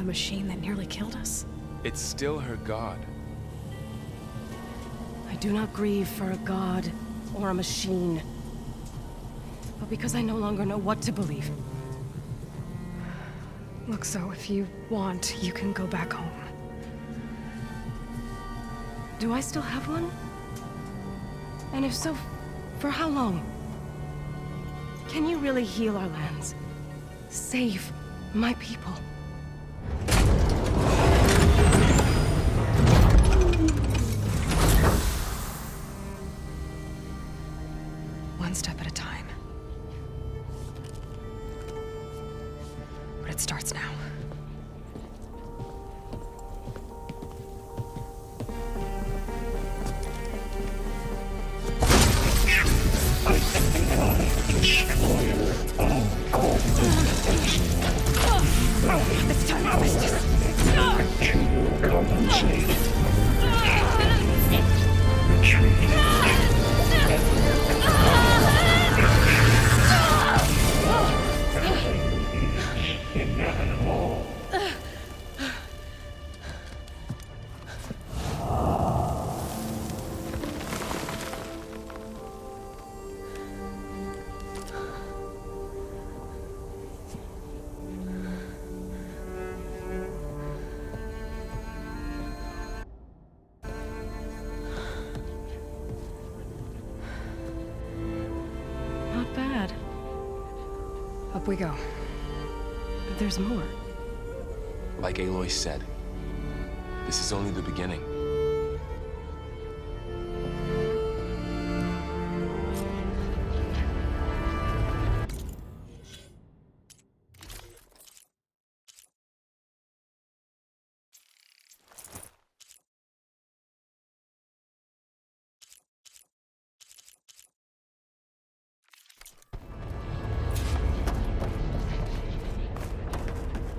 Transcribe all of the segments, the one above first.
machine that nearly killed us? It's still her god. I do not grieve for a god or a machine, but because I no longer know what to believe. Look, so if you want, you can go back home. Do I still have one? And if so, for how long? Can you really heal our lands? Save my people? One step at a time. But it starts now. It's time to fist this. Not bad. Up we go. There's more. Like Aloy said, this is only the beginning.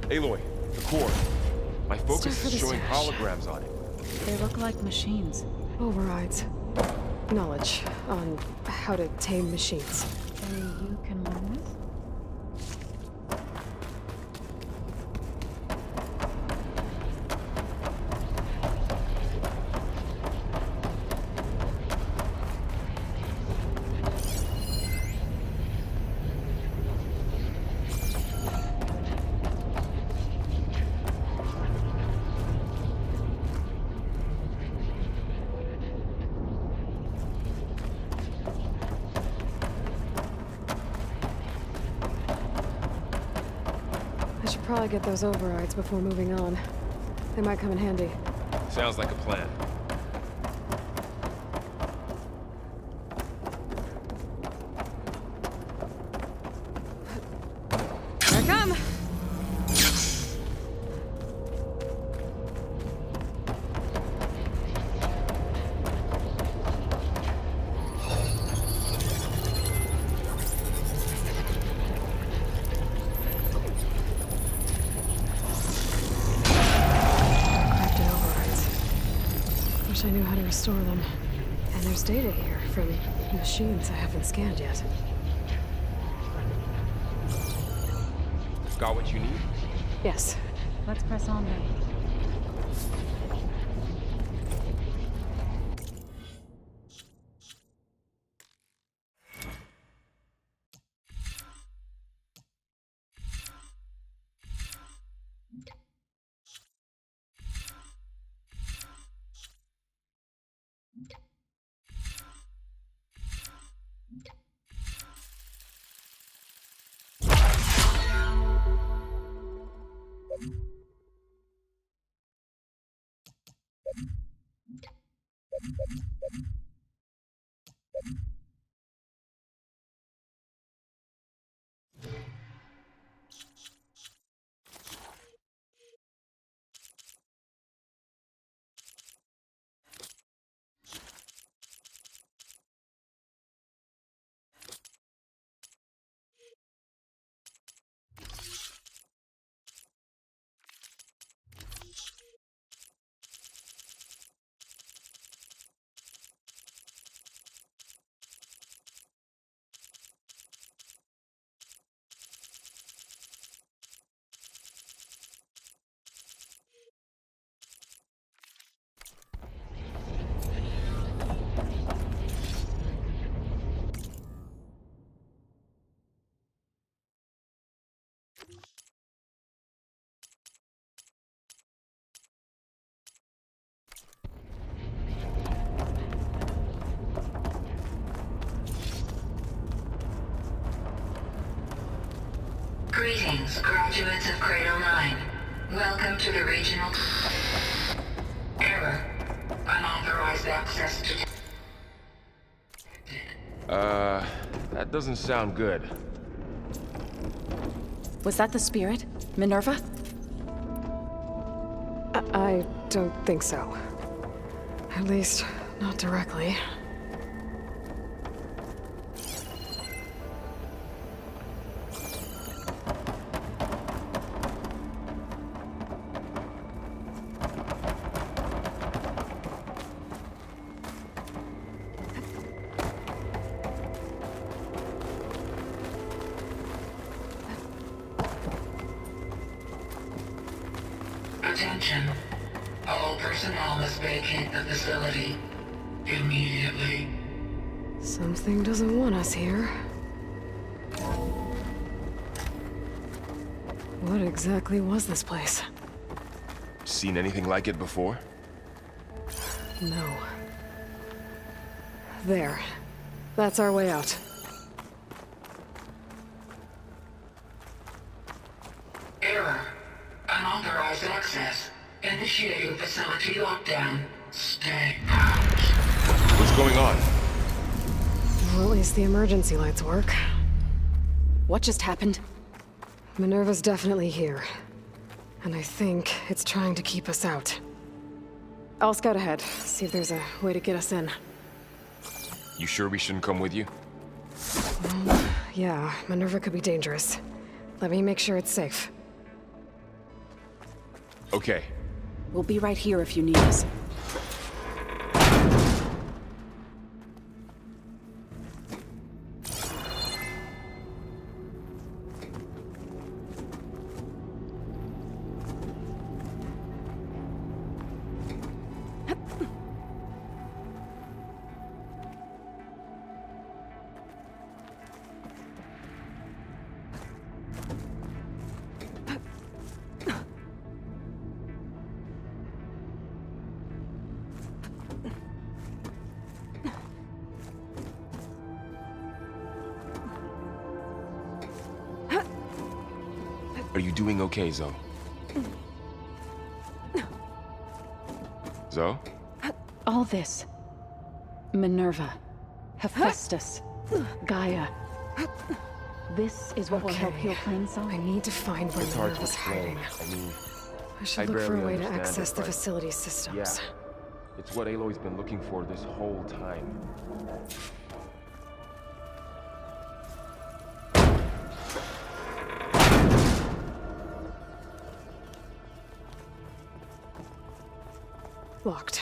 Aloy, the core. My focus is showing holograms on it. They look like machines. Overrides. Knowledge on how to tame machines. Maybe you can learn this? I should probably get those overrides before moving on. They might come in handy. Sounds like a plan. Here I come! Crafted overrides. Wish I knew how to restore them. And there's data here from machines I haven't scanned yet. Got what you need? Yes. Let's press on then. Greetings, graduates of Cradle 9. Welcome to the regional... Error. Unauthorized access to... That doesn't sound good. Was that the spirit? Minerva? I don't think so. At least, not directly. Attention. All personnel must vacate the facility immediately. Something doesn't want us here. What exactly was this place? Seen anything like it before? No. There. That's our way out. Error. Unauthorized access. Initiating facility lockdown. Stay out. What's going on? Well, at least the emergency lights work. What just happened? Minerva's definitely here. And I think it's trying to keep us out. I'll scout ahead, see if there's a way to get us in. You sure we shouldn't come with you? Yeah, Minerva could be dangerous. Let me make sure it's safe. Okay. We'll be right here if you need us. Are you doing okay, Zoe? Zoe? All this. Minerva. Hephaestus. Gaia. This is what will help Okay. heal plain soul. I need to find where It's hard to Minerva's explain. hiding. I mean, I should I look for a barely way to understand access it, the but- facility's systems. yeah. It's what Aloy's been looking for this whole time. Locked.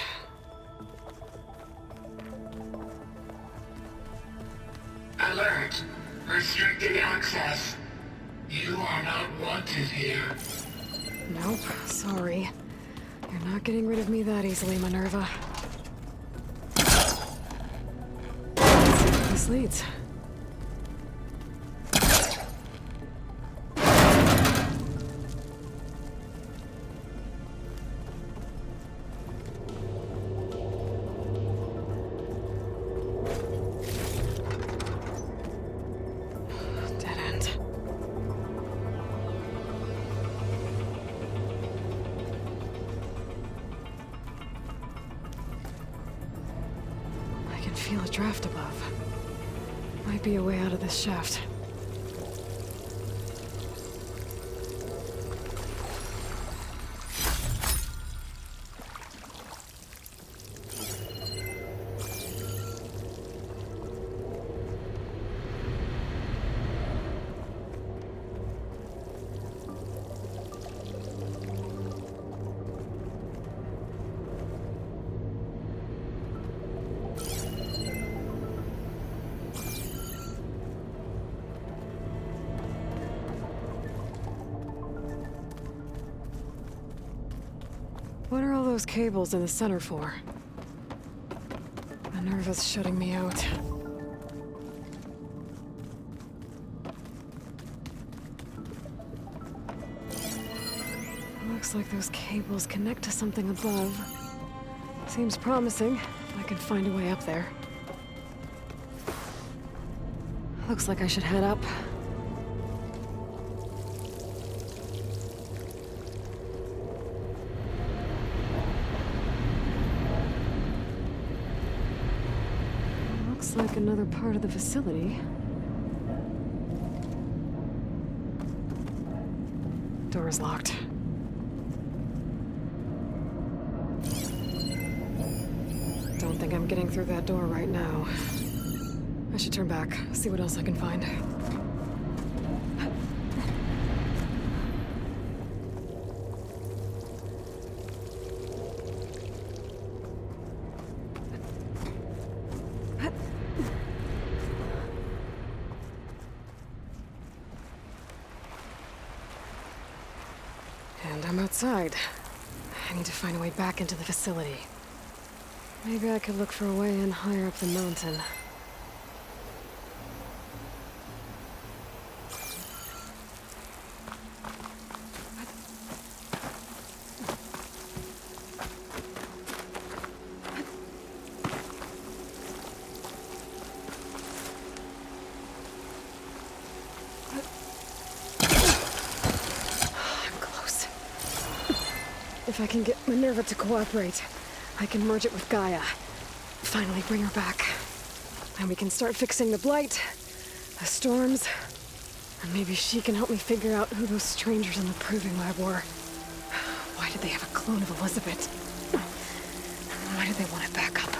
Alert. Restricted access. You are not wanted here. Nope, sorry. You're not getting rid of me that easily, Minerva. Let's see where this leads. Dead end. I can feel a draft above. Might be a way out of this shaft. What are all those cables in the center for? Minerva's shutting me out. Looks like those cables connect to something above. Seems promising. I can find a way up there. Looks like I should head up. Looks like another part of the facility. Door's locked. Don't think I'm getting through that door right now. I should turn back, see what else I can find. And I'm outside. I need to find a way back into the facility. Maybe I could look for a way in higher up the mountain. I'm close. If I can get Minerva to cooperate, I can merge it with Gaia. Finally bring her back. And we can start fixing the blight, the storms, and maybe she can help me figure out who those strangers in the proving lab were. Why did they have a clone of Elizabeth? Why did they want it back up?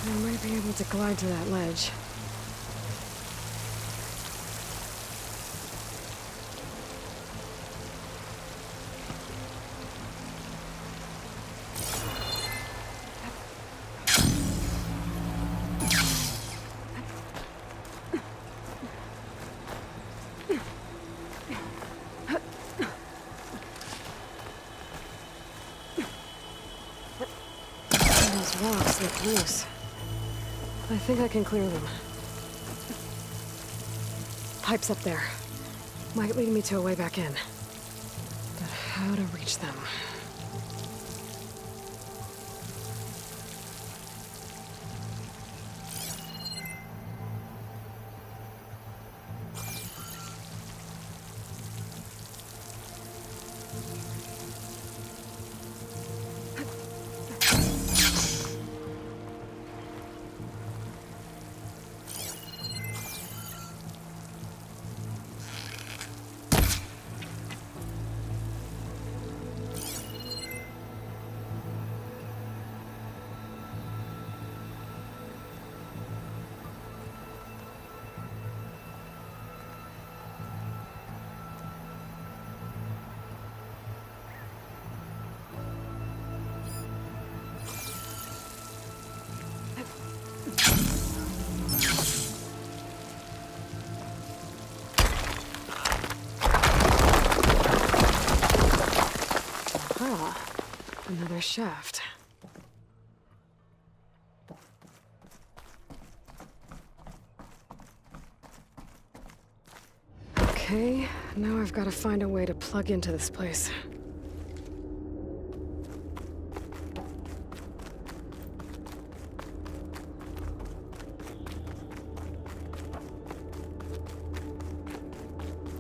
I might be able to glide to that ledge. Those rocks look loose. I think I can clear them. Pipes up there. Might lead me to a way back in. But how to reach them? Another shaft. Okay, now I've got to find a way to plug into this place.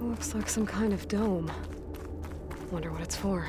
Looks like some kind of dome. Wonder what it's for.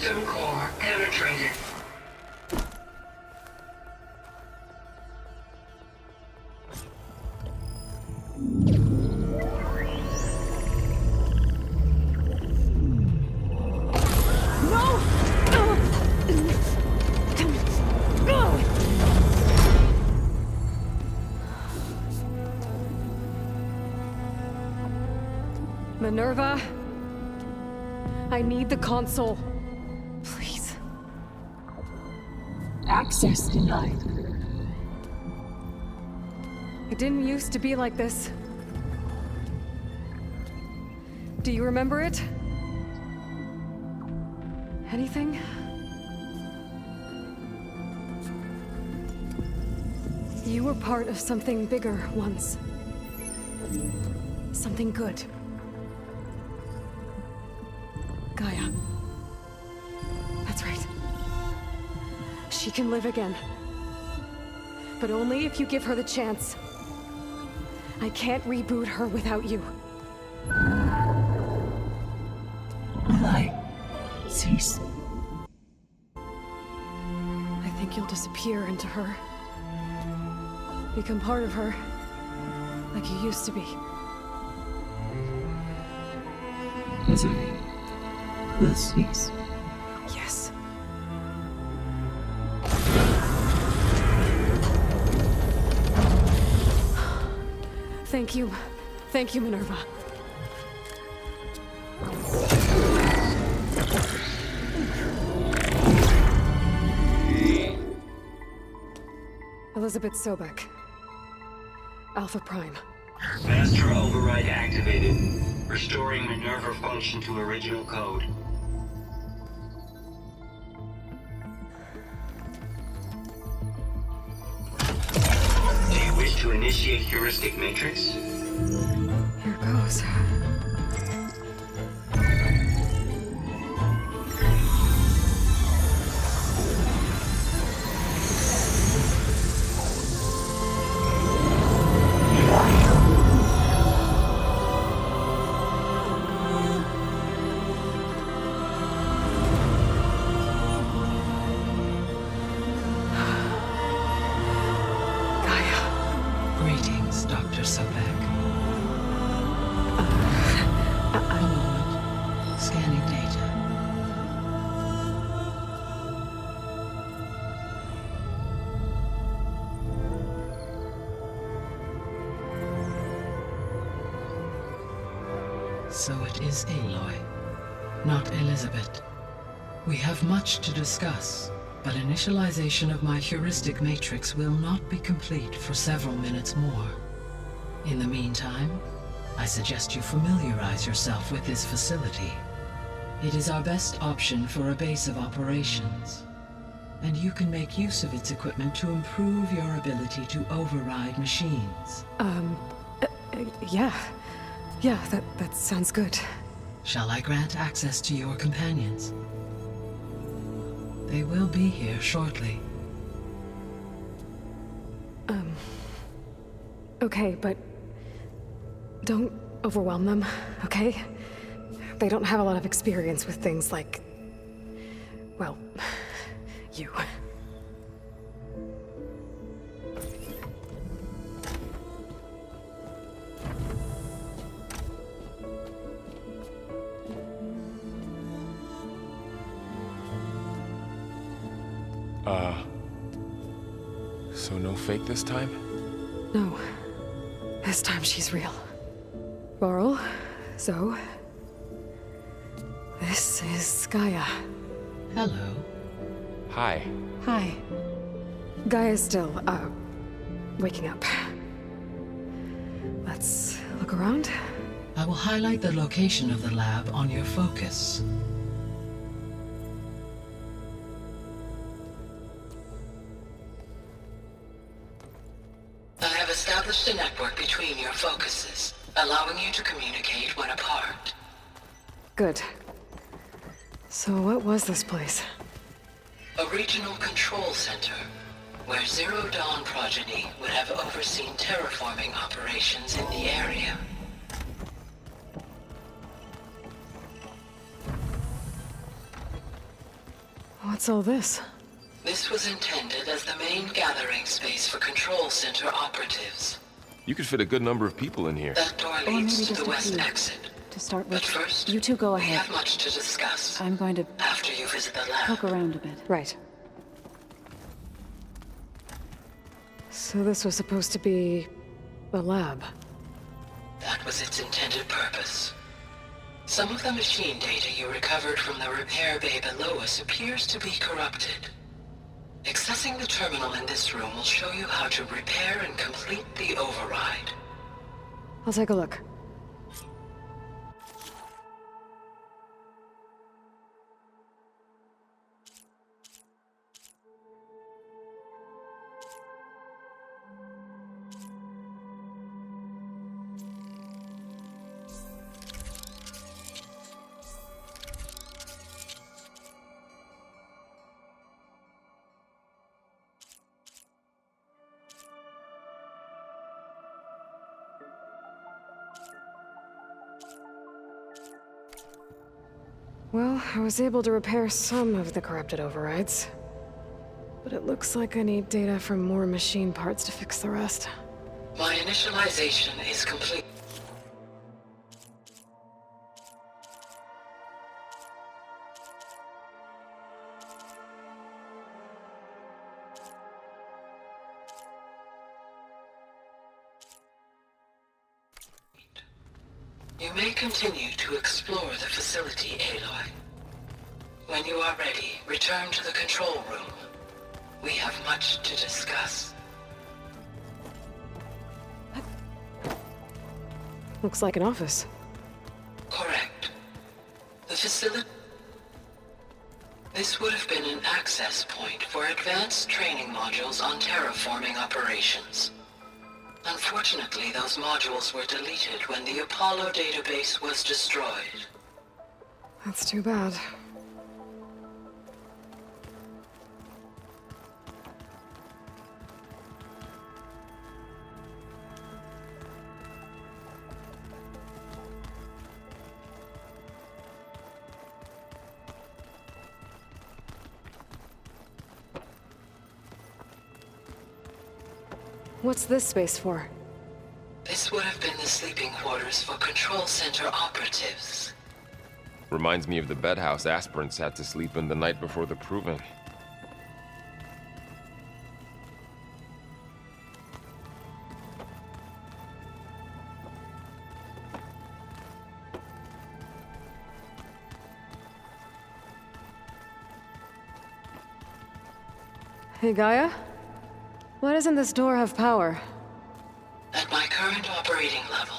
System core penetrated. Minerva, I need the console. Please. Access denied. It didn't used to be like this. Do you remember it? Anything? You were part of something bigger once. Something good. Gaia. That's right. She can live again. But only if you give her the chance. I can't reboot her without you. Light. Cease. I think you'll disappear into her. Become part of her. Like you used to be. Misery. Will cease. Yes. Thank you. Thank you, Minerva. Elizabeth Sobek. Alpha Prime. Master override activated. Restoring Minerva function to original code. Do you wish to initiate heuristic matrix? Here goes. Greetings, Dr. Sobek. A moment. Scanning data. So it is Aloy, not Elizabeth. We have much to discuss, but initialization of my heuristic matrix will not be complete for several minutes more. In the meantime, I suggest you familiarize yourself with this facility. It is our best option for a base of operations, and you can make use of its equipment to improve your ability to override machines. Yeah. Yeah, that sounds good. Shall I grant access to your companions? They will be here shortly. Okay, but don't overwhelm them, okay? They don't have a lot of experience with things like, well, you. So no fake this time? No. This time she's real. Laurel, Zoe. This is Gaia. Hello. Hi. Hi. Gaia's still, waking up. Let's look around. I will highlight the location of the lab on your focus. I have established a network between your focuses, allowing you to communicate when apart. Good. So what was this place? A regional control center, where Zero Dawn progeny would have overseen terraforming operations in the area. What's all this? This was intended as the main gathering space for control center operatives. You could fit a good number of people in here. That door Or maybe leads to just the a west few. exit. To start But with, first, you two go we ahead. have much to discuss I'm going to after you visit the lab. poke around a bit. Right. So this was supposed to be a lab. That was its intended purpose. Some of the machine data you recovered from the repair bay below us appears to be corrupted. Accessing the terminal in this room will show you how to repair and complete the override. I'll take a look. Well, I was able to repair some of the corrupted overrides. But it looks like I need data from more machine parts to fix the rest. My initialization is complete. You may continue to explore the facility, Aloy. When you are ready, return to the control room. We have much to discuss. Looks like an office. Correct. The facility... This would have been an access point for advanced training modules on terraforming operations. Unfortunately, those modules were deleted when the Apollo database was destroyed. That's too bad. What's this space for? This would have been the sleeping quarters for control center operatives. Reminds me of the bedhouse aspirants had to sleep in the night before the proving. Hey, Gaia? Why doesn't this door have power? At my current operating level,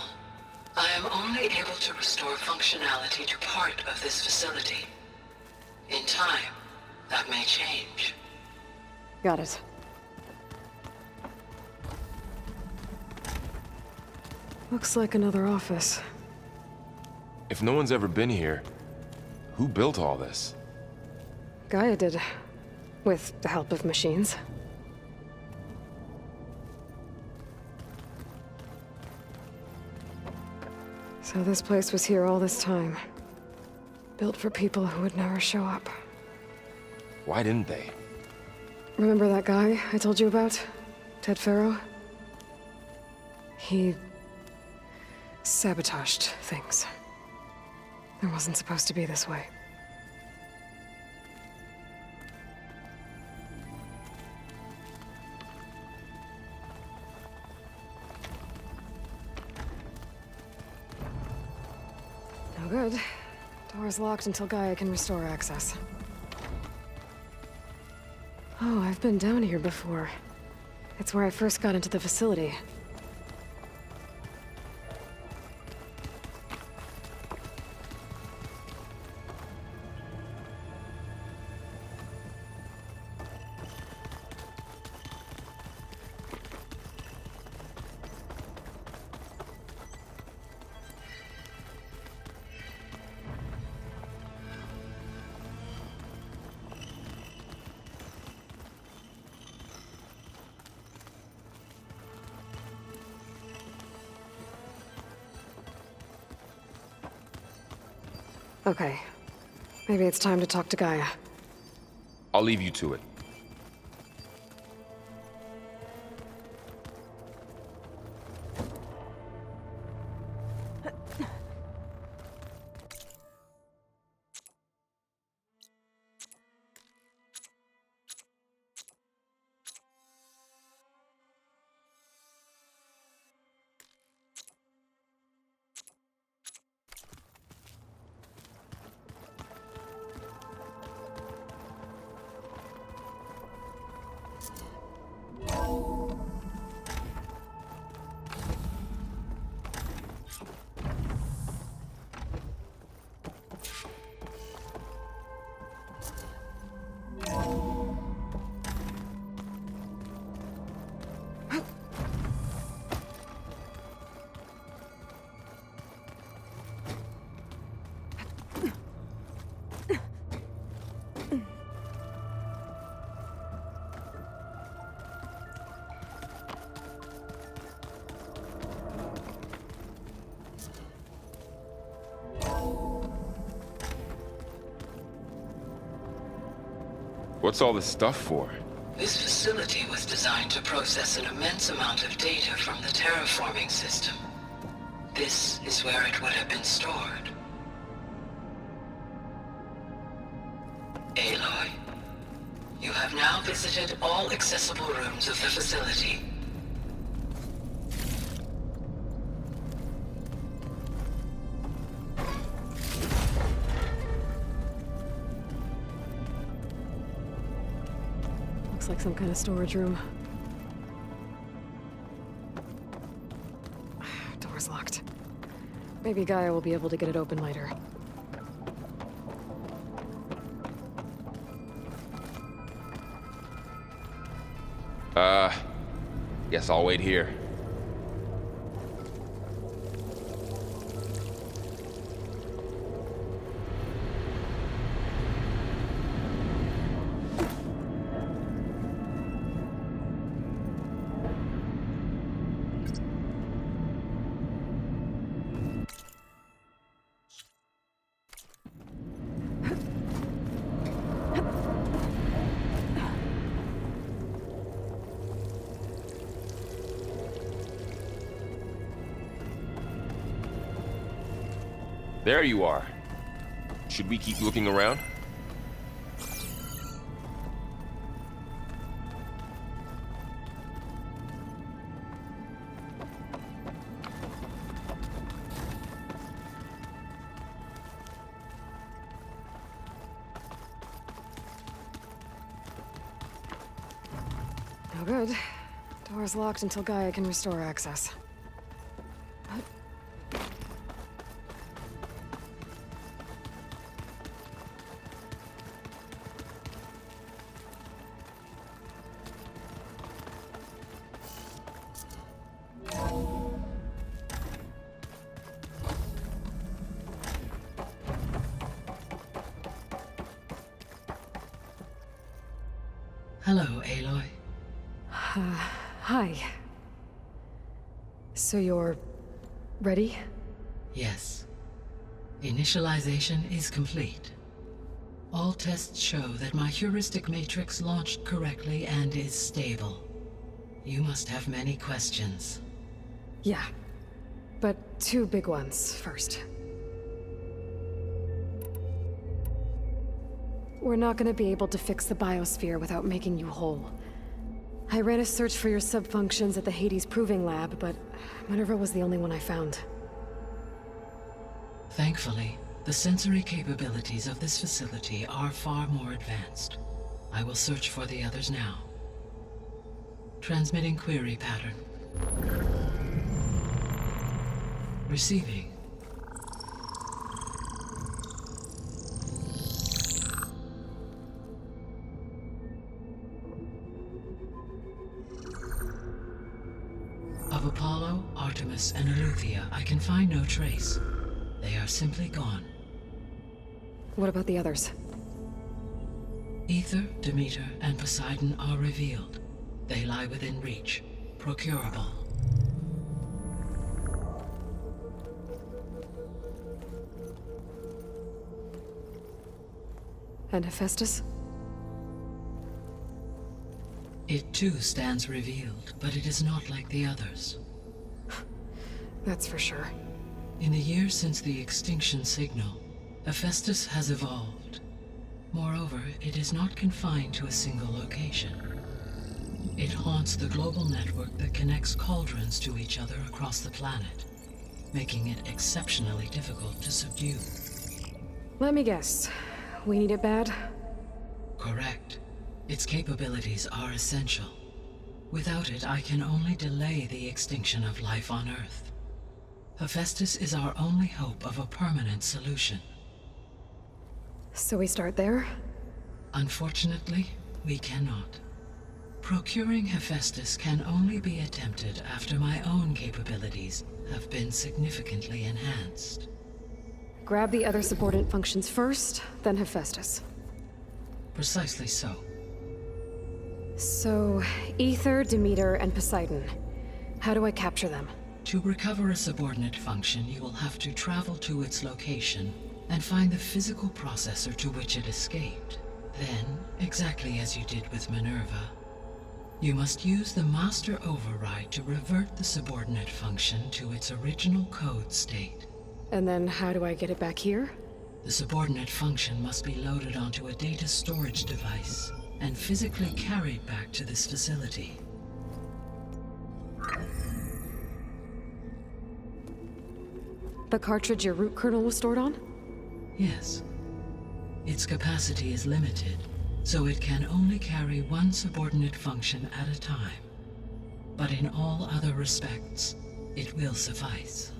I am only able to restore functionality to part of this facility. In time, that may change. Got it. Looks like another office. If no one's ever been here, who built all this? Gaia did. With the help of machines. So this place was here all this time. Built for people who would never show up. Why didn't they? Remember that guy I told you about? Ted Farrow? He... sabotaged things. It wasn't supposed to be this way. No good. Door's locked until Gaia can restore access. Oh, I've been down here before. It's where I first got into the facility. Okay. Maybe it's time to talk to Gaia. I'll leave you to it. What's all this stuff for? This facility was designed to process an immense amount of data from the terraforming system. This is where it would have been stored. Aloy, you have now visited all accessible rooms of the facility. Looks like some kind of storage room. Door's locked. Maybe Gaia will be able to get it open later. Guess I'll wait here. There you are. Should we keep looking around? No good. Door's locked until Gaia can restore access. Hello, Aloy. Hi. So you're ready? Yes. Initialization is complete. All tests show that my heuristic matrix launched correctly and is stable. You must have many questions. Yeah. But two big ones first. We're not gonna be able to fix the biosphere without making you whole. I ran a search for your subfunctions at the Hades Proving Lab, but Minerva was the only one I found. Thankfully, the sensory capabilities of this facility are far more advanced. I will search for the others now. Transmitting query pattern. Receiving. Of Apollo, Artemis, and Eleuthia, I can find no trace. They are simply gone. What about the others? Ether, Demeter, and Poseidon are revealed. They lie within reach, procurable. And Hephaestus? It too stands revealed, but it is not like the others. That's for sure. In the years since the extinction signal, Hephaestus has evolved. Moreover, it is not confined to a single location. It haunts the global network that connects cauldrons to each other across the planet, making it exceptionally difficult to subdue. Let me guess. We need it bad? Correct. Its capabilities are essential. Without it, I can only delay the extinction of life on Earth. Hephaestus is our only hope of a permanent solution. So we start there? Unfortunately, we cannot. Procuring Hephaestus can only be attempted after my own capabilities have been significantly enhanced. Grab the other subordinate functions first, then Hephaestus. Precisely so. So, Ether, Demeter, and Poseidon. How do I capture them? To recover a subordinate function, you will have to travel to its location and find the physical processor to which it escaped. Then, exactly as you did with Minerva, you must use the master override to revert the subordinate function to its original code state. And then how do I get it back here? The subordinate function must be loaded onto a data storage device and physically carried back to this facility. The cartridge your root kernel was stored on? Yes. Its capacity is limited, so it can only carry one subordinate function at a time. But in all other respects, it will suffice.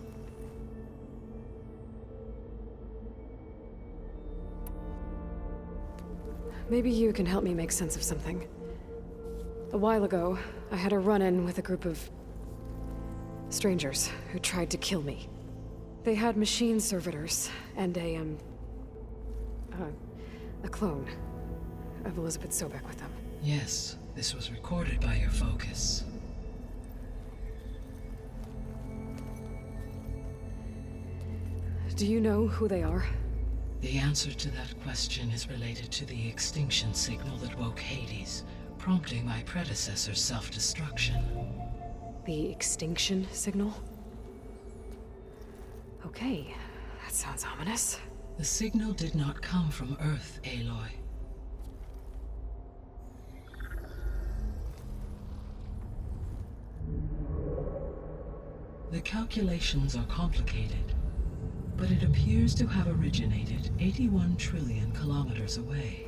Maybe you can help me make sense of something. A while ago, I had a run-in with a group of strangers who tried to kill me. They had machine servitors and a clone of Elizabeth Sobek with them. Yes, this was recorded by your focus. Do you know who they are? The answer to that question is related to the extinction signal that woke Hades, prompting my predecessor's self-destruction. The extinction signal? Okay, that sounds ominous. The signal did not come from Earth, Aloy. The calculations are complicated, but it appears to have originated 81 trillion kilometers away.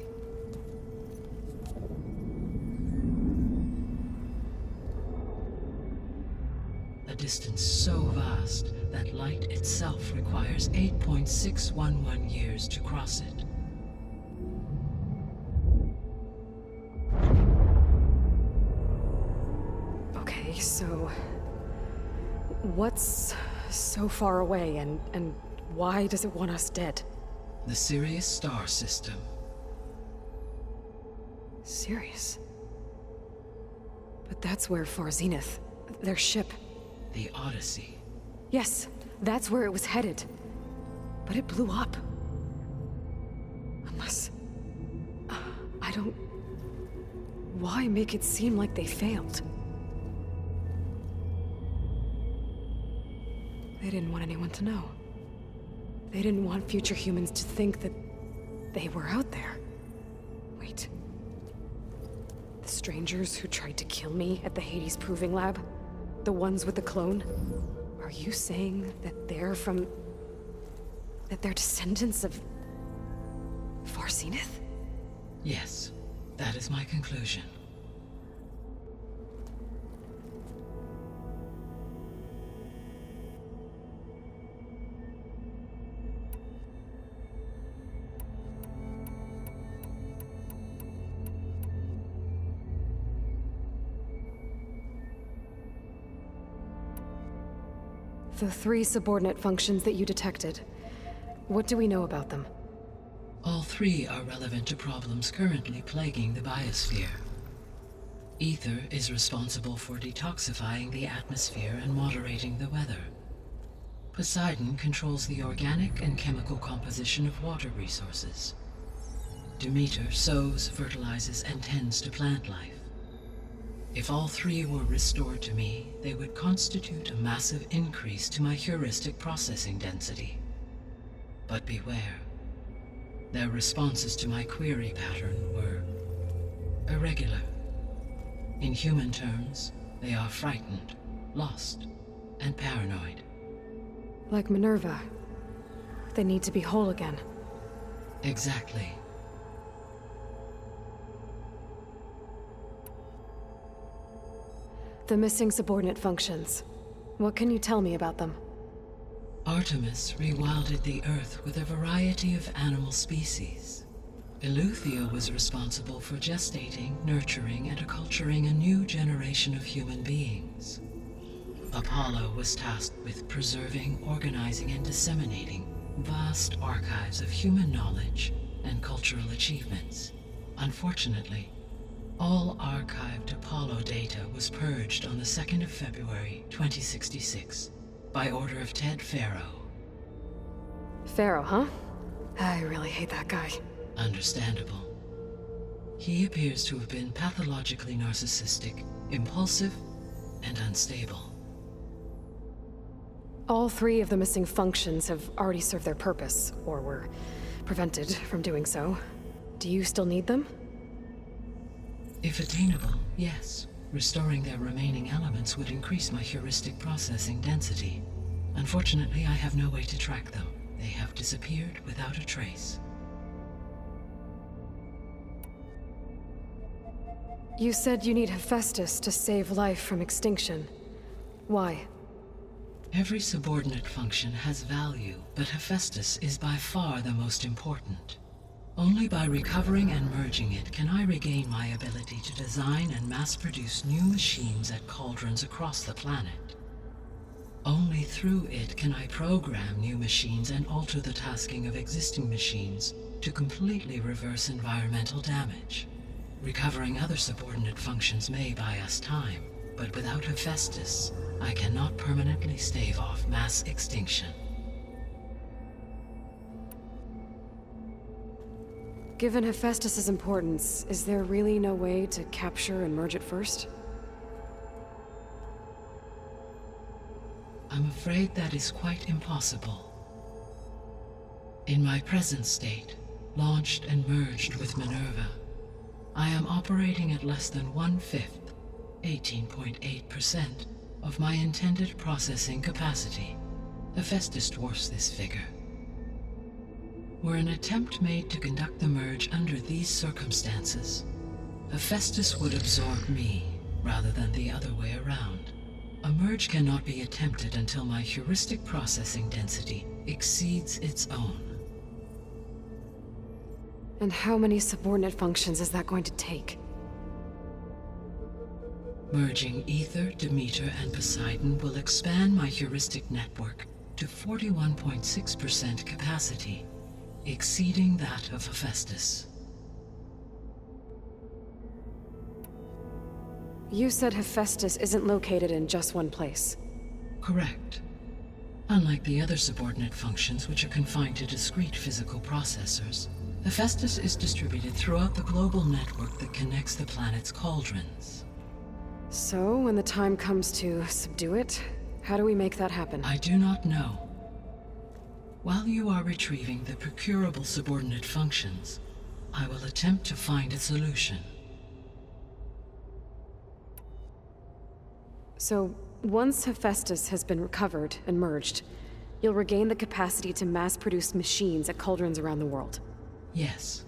A distance so vast that light itself requires 8.611 years to cross it. Okay, so what's so far away and why does it want us dead? The Sirius star system. Sirius? But that's where Far Zenith, their ship. The Odyssey. Yes, that's where it was headed. But it blew up. Unless... I don't... Why make it seem like they failed? They didn't want anyone to know. They didn't want future humans to think that they were out there. Wait. The strangers who tried to kill me at the Hades Proving Lab? The ones with the clone? Are you saying that they're from... that they're descendants of... Far Zenith? Yes, that is my conclusion. The 3 subordinate functions that you detected. What do we know about them? All 3 are relevant to problems currently plaguing the biosphere. Ether is responsible for detoxifying the atmosphere and moderating the weather. Poseidon controls the organic and chemical composition of water resources. Demeter sows, fertilizes, and tends to plant life. If all three were restored to me, they would constitute a massive increase to my heuristic processing density. But beware. Their responses to my query pattern were irregular. In human terms, they are frightened, lost, and paranoid. Like Minerva. They need to be whole again. Exactly. The missing subordinate functions. What can you tell me about them? Artemis rewilded the Earth with a variety of animal species. Eleuthia was responsible for gestating, nurturing, and acculturating a new generation of human beings. Apollo was tasked with preserving, organizing, and disseminating vast archives of human knowledge and cultural achievements. Unfortunately, all archived Apollo data was purged on the 2nd of February, 2066, by order of Ted Faro. Pharaoh, huh? I really hate that guy. Understandable. He appears to have been pathologically narcissistic, impulsive, and unstable. All three of the missing functions have already served their purpose, or were prevented from doing so. Do you still need them? If attainable, yes. Restoring their remaining elements would increase my heuristic processing density. Unfortunately, I have no way to track them. They have disappeared without a trace. You said you need Hephaestus to save life from extinction. Why? Every subordinate function has value, but Hephaestus is by far the most important. Only by recovering and merging it can I regain my ability to design and mass-produce new machines at cauldrons across the planet. Only through it can I program new machines and alter the tasking of existing machines to completely reverse environmental damage. Recovering other subordinate functions may buy us time, but without Hephaestus, I cannot permanently stave off mass extinction. Given Hephaestus's importance, is there really no way to capture and merge it first? I'm afraid that is quite impossible. In my present state, launched and merged with Minerva, I am operating at less than 1/5, 18.8%, of my intended processing capacity. Hephaestus dwarfs this figure. Were an attempt made to conduct the merge under these circumstances, Hephaestus would absorb me, rather than the other way around. A merge cannot be attempted until my heuristic processing density exceeds its own. And how many subordinate functions is that going to take? Merging Ether, Demeter, and Poseidon will expand my heuristic network to 41.6% capacity, exceeding that of Hephaestus. You said Hephaestus isn't located in just one place. Correct. Unlike the other subordinate functions, which are confined to discrete physical processors, Hephaestus is distributed throughout the global network that connects the planet's cauldrons. So, when the time comes to subdue it, how do we make that happen? I do not know. While you are retrieving the procurable subordinate functions, I will attempt to find a solution. So, once Hephaestus has been recovered and merged, you'll regain the capacity to mass-produce machines at cauldrons around the world. Yes,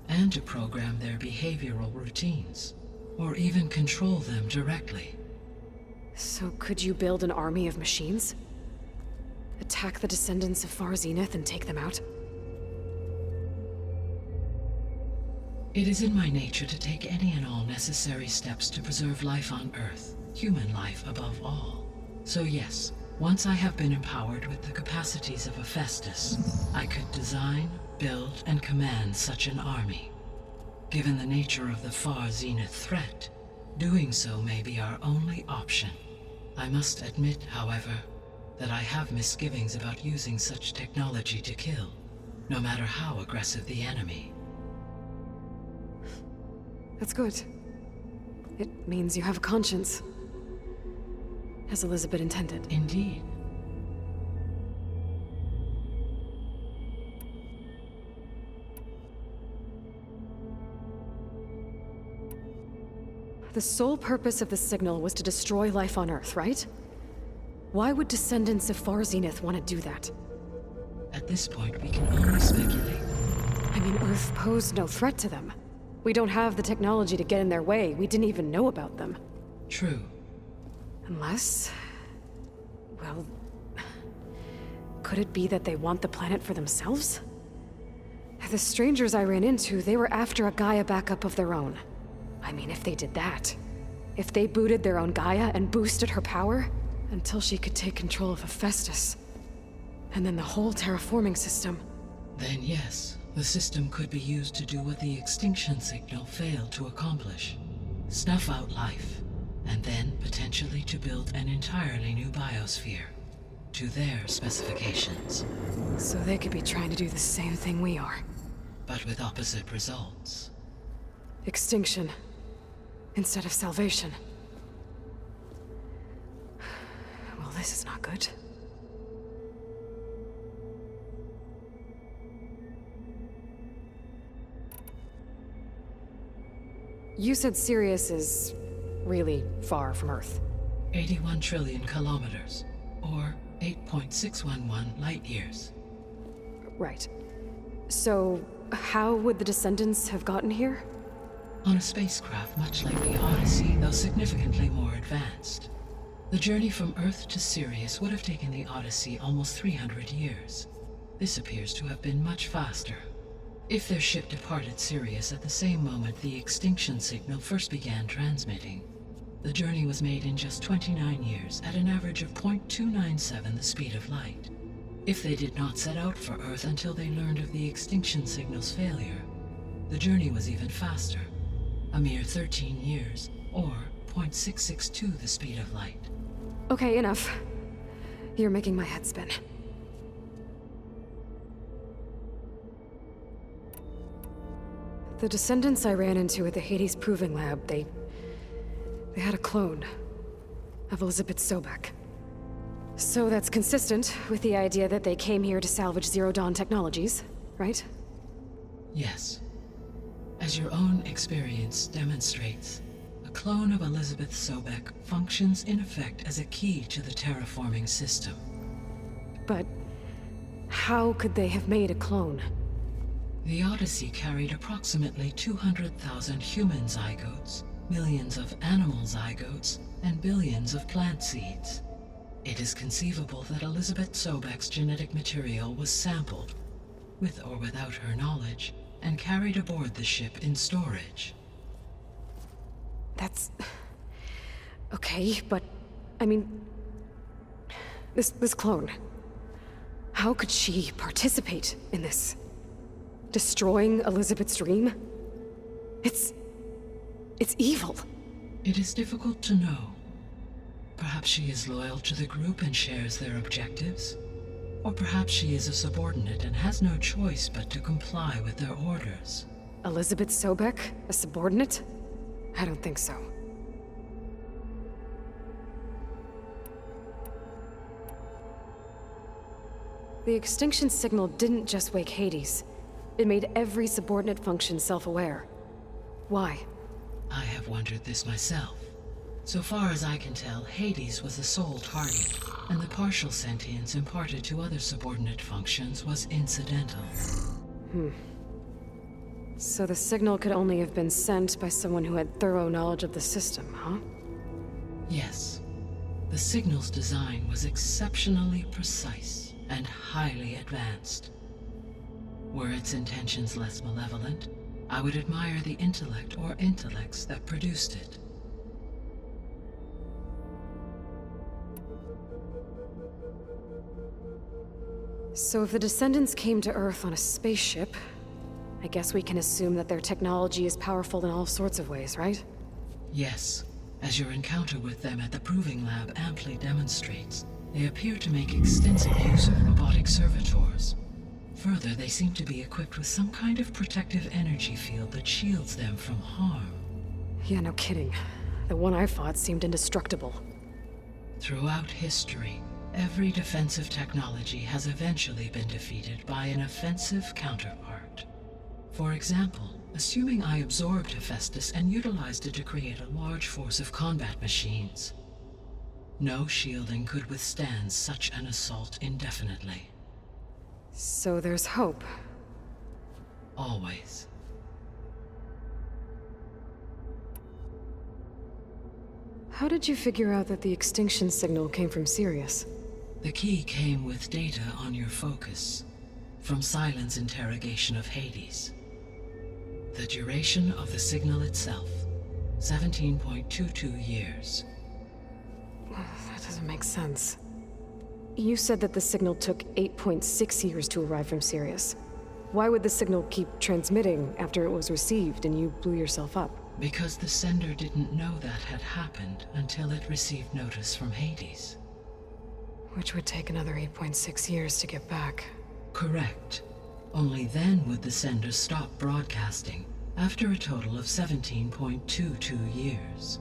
and to program their behavioral routines, or even control them directly. So could you build an army of machines? Attack the descendants of Far Zenith and take them out? It is in my nature to take any and all necessary steps to preserve life on Earth, human life above all. So yes, once I have been empowered with the capacities of Hephaestus, I could design, build, and command such an army. Given the nature of the Far Zenith threat, doing so may be our only option. I must admit, however, that I have misgivings about using such technology to kill, no matter how aggressive the enemy. That's good. It means you have a conscience. As Elizabeth intended. Indeed. The sole purpose of the signal was to destroy life on Earth, right? Why would descendants of Far Zenith want to do that? At this point, we can only speculate. I mean, Earth posed no threat to them. We don't have the technology to get in their way. We didn't even know about them. True. Unless... well... could it be that they want the planet for themselves? The strangers I ran into, they were after a Gaia backup of their own. I mean, if they did that... if they booted their own Gaia and boosted her power... until she could take control of Hephaestus... and then the whole terraforming system... Then yes, the system could be used to do what the extinction signal failed to accomplish. Snuff out life, and then potentially to build an entirely new biosphere. To their specifications. So they could be trying to do the same thing we are. But with opposite results. Extinction. Instead of salvation. Well, this is not good. You said Sirius is really far from Earth. 81 trillion kilometers, or 8.611 light years. Right. So, how would the descendants have gotten here? On a spacecraft much like the Odyssey, though significantly more advanced. The journey from Earth to Sirius would have taken the Odyssey almost 300 years. This appears to have been much faster. If their ship departed Sirius at the same moment the extinction signal first began transmitting, the journey was made in just 29 years at an average of 0.297 the speed of light. If they did not set out for Earth until they learned of the extinction signal's failure, the journey was even faster, a mere 13 years, or 0.662 the speed of light. Okay, enough. You're making my head spin. The descendants I ran into at the Hades Proving Lab, they had a clone of Elizabeth Sobek. So that's consistent with the idea that they came here to salvage Zero Dawn technologies, right? Yes. As your own experience demonstrates, a clone of Elizabeth Sobek functions in effect as a key to the terraforming system. But how could they have made a clone? The Odyssey carried approximately 200,000 human zygotes, millions of animal zygotes, and billions of plant seeds. It is conceivable that Elizabeth Sobek's genetic material was sampled, with or without her knowledge, and carried aboard the ship in storage. That's... okay, but... I mean... This clone... how could she participate in this? Destroying Elizabeth's dream? It's evil. It is difficult to know. Perhaps she is loyal to the group and shares their objectives. Or perhaps she is a subordinate and has no choice but to comply with their orders. Elizabeth Sobek, a subordinate? I don't think so. The extinction signal didn't just wake Hades. It made every subordinate function self-aware. Why? I have wondered this myself. So far as I can tell, Hades was the sole target, and the partial sentience imparted to other subordinate functions was incidental. So the signal could only have been sent by someone who had thorough knowledge of the system, huh? Yes. The signal's design was exceptionally precise and highly advanced. Were its intentions less malevolent, I would admire the intellect or intellects that produced it. So if the descendants came to Earth on a spaceship, I guess we can assume that their technology is powerful in all sorts of ways, right? Yes. As your encounter with them at the Proving Lab amply demonstrates, they appear to make extensive use of robotic servitors. Further, they seem to be equipped with some kind of protective energy field that shields them from harm. Yeah, no kidding. The one I fought seemed indestructible. Throughout history, every defensive technology has eventually been defeated by an offensive counterpart. For example, assuming I absorbed Hephaestus and utilized it to create a large force of combat machines. No shielding could withstand such an assault indefinitely. So there's hope. Always. How did you figure out that the extinction signal came from Sirius? The key came with data on your focus, from Silent's interrogation of Hades. The duration of the signal itself, 17.22 years. That doesn't make sense. You said that the signal took 8.6 years to arrive from Sirius. Why would the signal keep transmitting after it was received and you blew yourself up? Because the sender didn't know that had happened until it received notice from Hades. Which would take another 8.6 years to get back. Correct. Only then would the sender stop broadcasting, after a total of 17.22 years.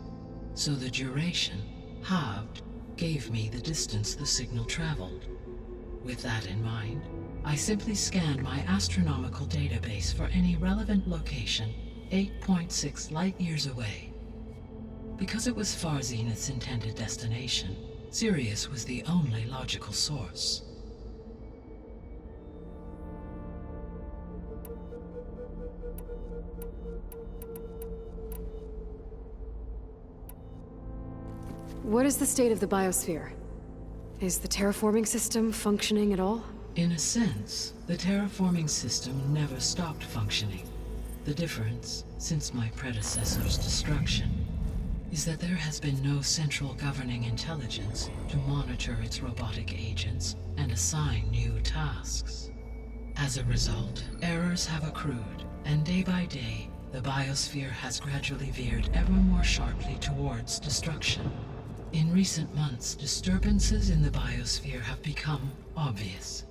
So the duration, halved, gave me the distance the signal traveled. With that in mind, I simply scanned my astronomical database for any relevant location 8.6 light-years away. Because it was far Zenith's intended destination, Sirius was the only logical source. What is the state of the biosphere? Is the terraforming system functioning at all? In a sense, the terraforming system never stopped functioning. The difference, since my predecessor's destruction, is that there has been no central governing intelligence to monitor its robotic agents and assign new tasks. As a result, errors have accrued, and day by day, the biosphere has gradually veered ever more sharply towards destruction. In recent months, disturbances in the biosphere have become obvious.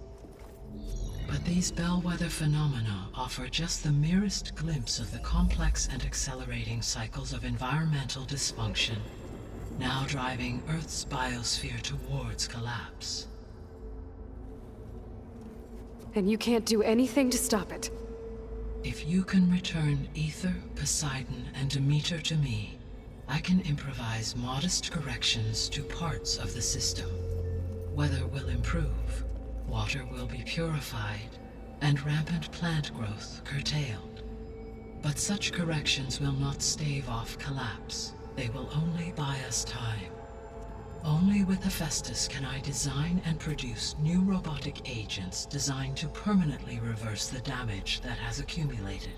But these bellwether phenomena offer just the merest glimpse of the complex and accelerating cycles of environmental dysfunction, now driving Earth's biosphere towards collapse. And you can't do anything to stop it? If you can return Ether, Poseidon, and Demeter to me, I can improvise modest corrections to parts of the system. Weather will improve, water will be purified, and rampant plant growth curtailed. But such corrections will not stave off collapse. They will only buy us time. Only with Hephaestus can I design and produce new robotic agents designed to permanently reverse the damage that has accumulated.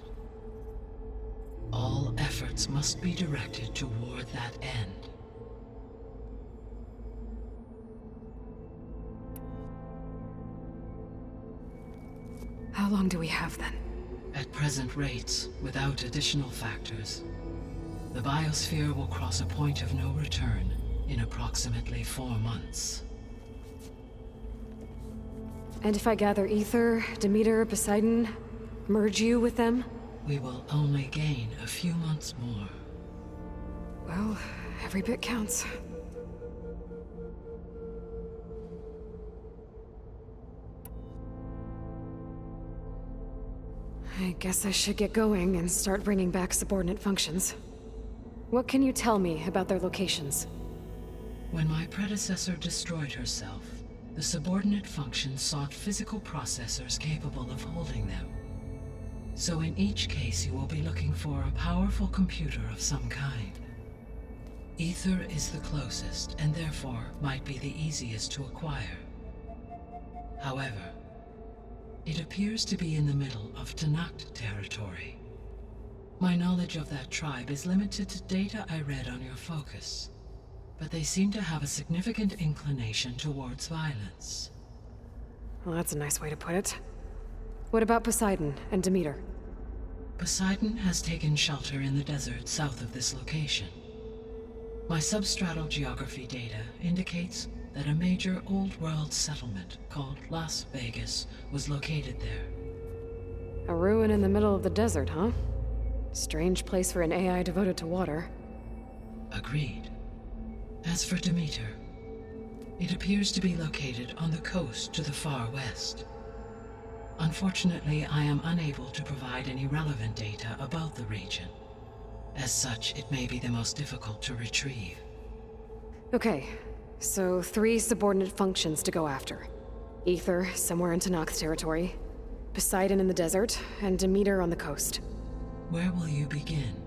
All efforts must be directed toward that end. How long do we have then? At present rates, without additional factors, the biosphere will cross a point of no return in approximately 4 months. And if I gather Ether, Demeter, Poseidon, merge you with them? We will only gain a few months more. Well, every bit counts. I guess I should get going and start bringing back subordinate functions. What can you tell me about their locations? When my predecessor destroyed herself, the subordinate functions sought physical processors capable of holding them. So in each case you will be looking for a powerful computer of some kind. Ether is the closest, and therefore might be the easiest to acquire. However, it appears to be in the middle of Tanakh territory. My knowledge of that tribe is limited to data I read on your focus, but they seem to have a significant inclination towards violence. Well, that's a nice way to put it. What about Poseidon and Demeter? Poseidon has taken shelter in the desert south of this location. My substratal geography data indicates that a major old-world settlement called Las Vegas was located there. A ruin in the middle of the desert, huh? Strange place for an AI devoted to water. Agreed. As for Demeter, it appears to be located on the coast to the far west. Unfortunately, I am unable to provide any relevant data about the region. As such, it may be the most difficult to retrieve. Okay, so 3 subordinate functions to go after. Ether, somewhere in Tanakh territory, Poseidon in the desert, and Demeter on the coast. Where will you begin?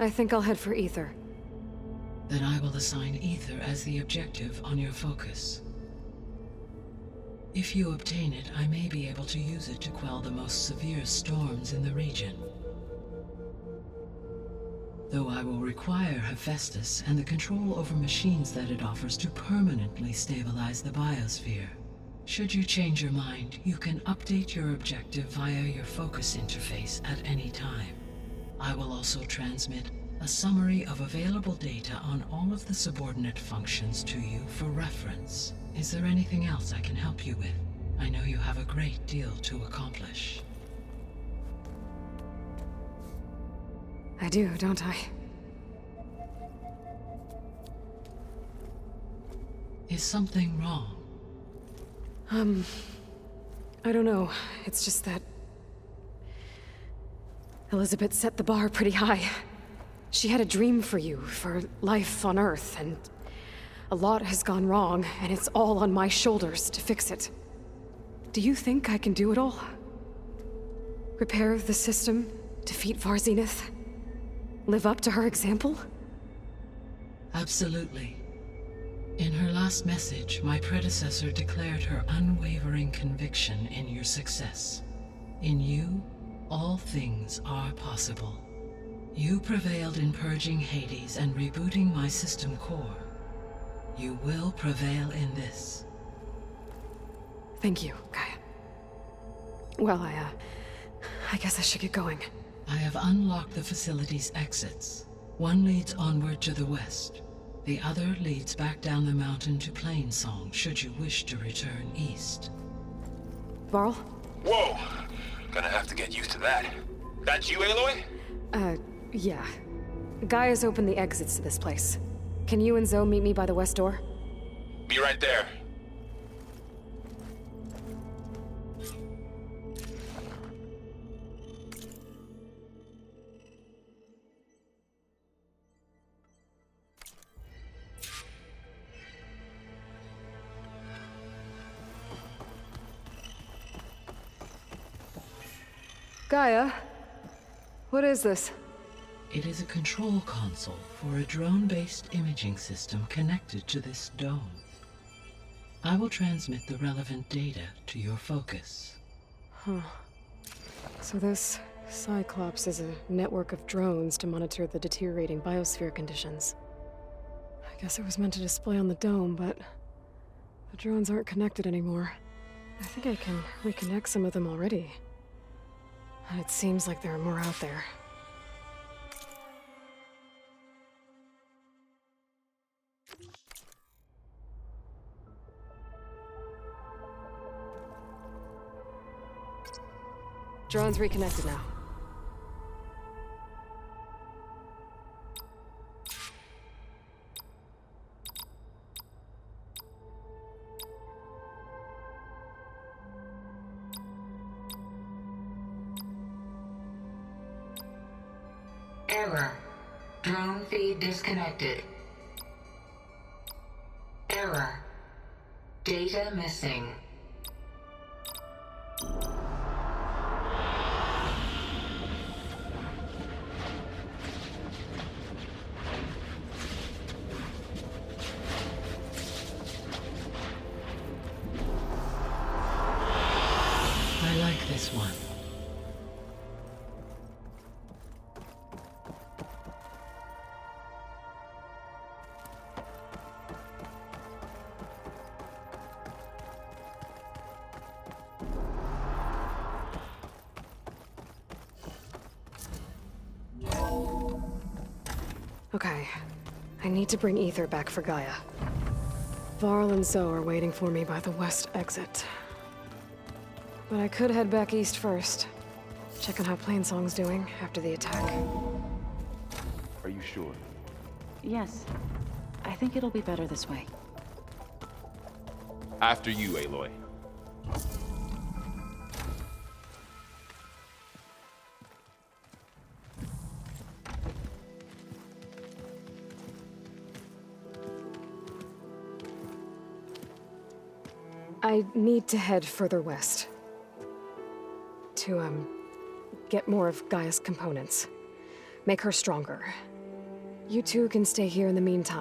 I think I'll head for Ether. Then I will assign Ether as the objective on your focus. If you obtain it, I may be able to use it to quell the most severe storms in the region. Though I will require Hephaestus and the control over machines that it offers to permanently stabilize the biosphere. Should you change your mind, you can update your objective via your focus interface at any time. I will also transmit a summary of available data on all of the subordinate functions to you for reference. Is there anything else I can help you with? I know you have a great deal to accomplish. I do, don't I? Is something wrong? I don't know. It's just that Elizabeth set the bar pretty high. She had a dream for you, for life on Earth, and a lot has gone wrong, and it's all on my shoulders to fix it. Do you think I can do it all? Repair the system, defeat Varzenith, live up to her example? Absolutely. In her last message, my predecessor declared her unwavering conviction in your success. In you, all things are possible. You prevailed in purging Hades and rebooting my system core. You will prevail in this. Thank you, Gaia. Well, I guess I should get going. I have unlocked the facility's exits. One leads onward to the west. The other leads back down the mountain to Plainsong, should you wish to return east. Varl? Whoa! Gonna have to get used to that. That's you, Aloy? Yeah. Gaia's opened the exits to this place. Can you and Zoe meet me by the west door? Be right there. Gaia? What is this? It is a control console for a drone-based imaging system connected to this dome. I will transmit the relevant data to your focus. Huh. So this Cyclops is a network of drones to monitor the deteriorating biosphere conditions. I guess it was meant to display on the dome, but the drones aren't connected anymore. I think I can reconnect some of them already. And it seems like there are more out there. Drone's reconnected now. Error. Drone feed disconnected. Error. Data missing. I like this one. Okay. I need to bring Ether back for Gaia. Varl and Zoe are waiting for me by the west exit. But I could head back east first. Check on how Plainsong's doing after the attack. Are you sure? Yes. I think it'll be better this way. After you, Aloy. I need to head further west. To, get more of Gaia's components. Make her stronger. You two can stay here in the meantime.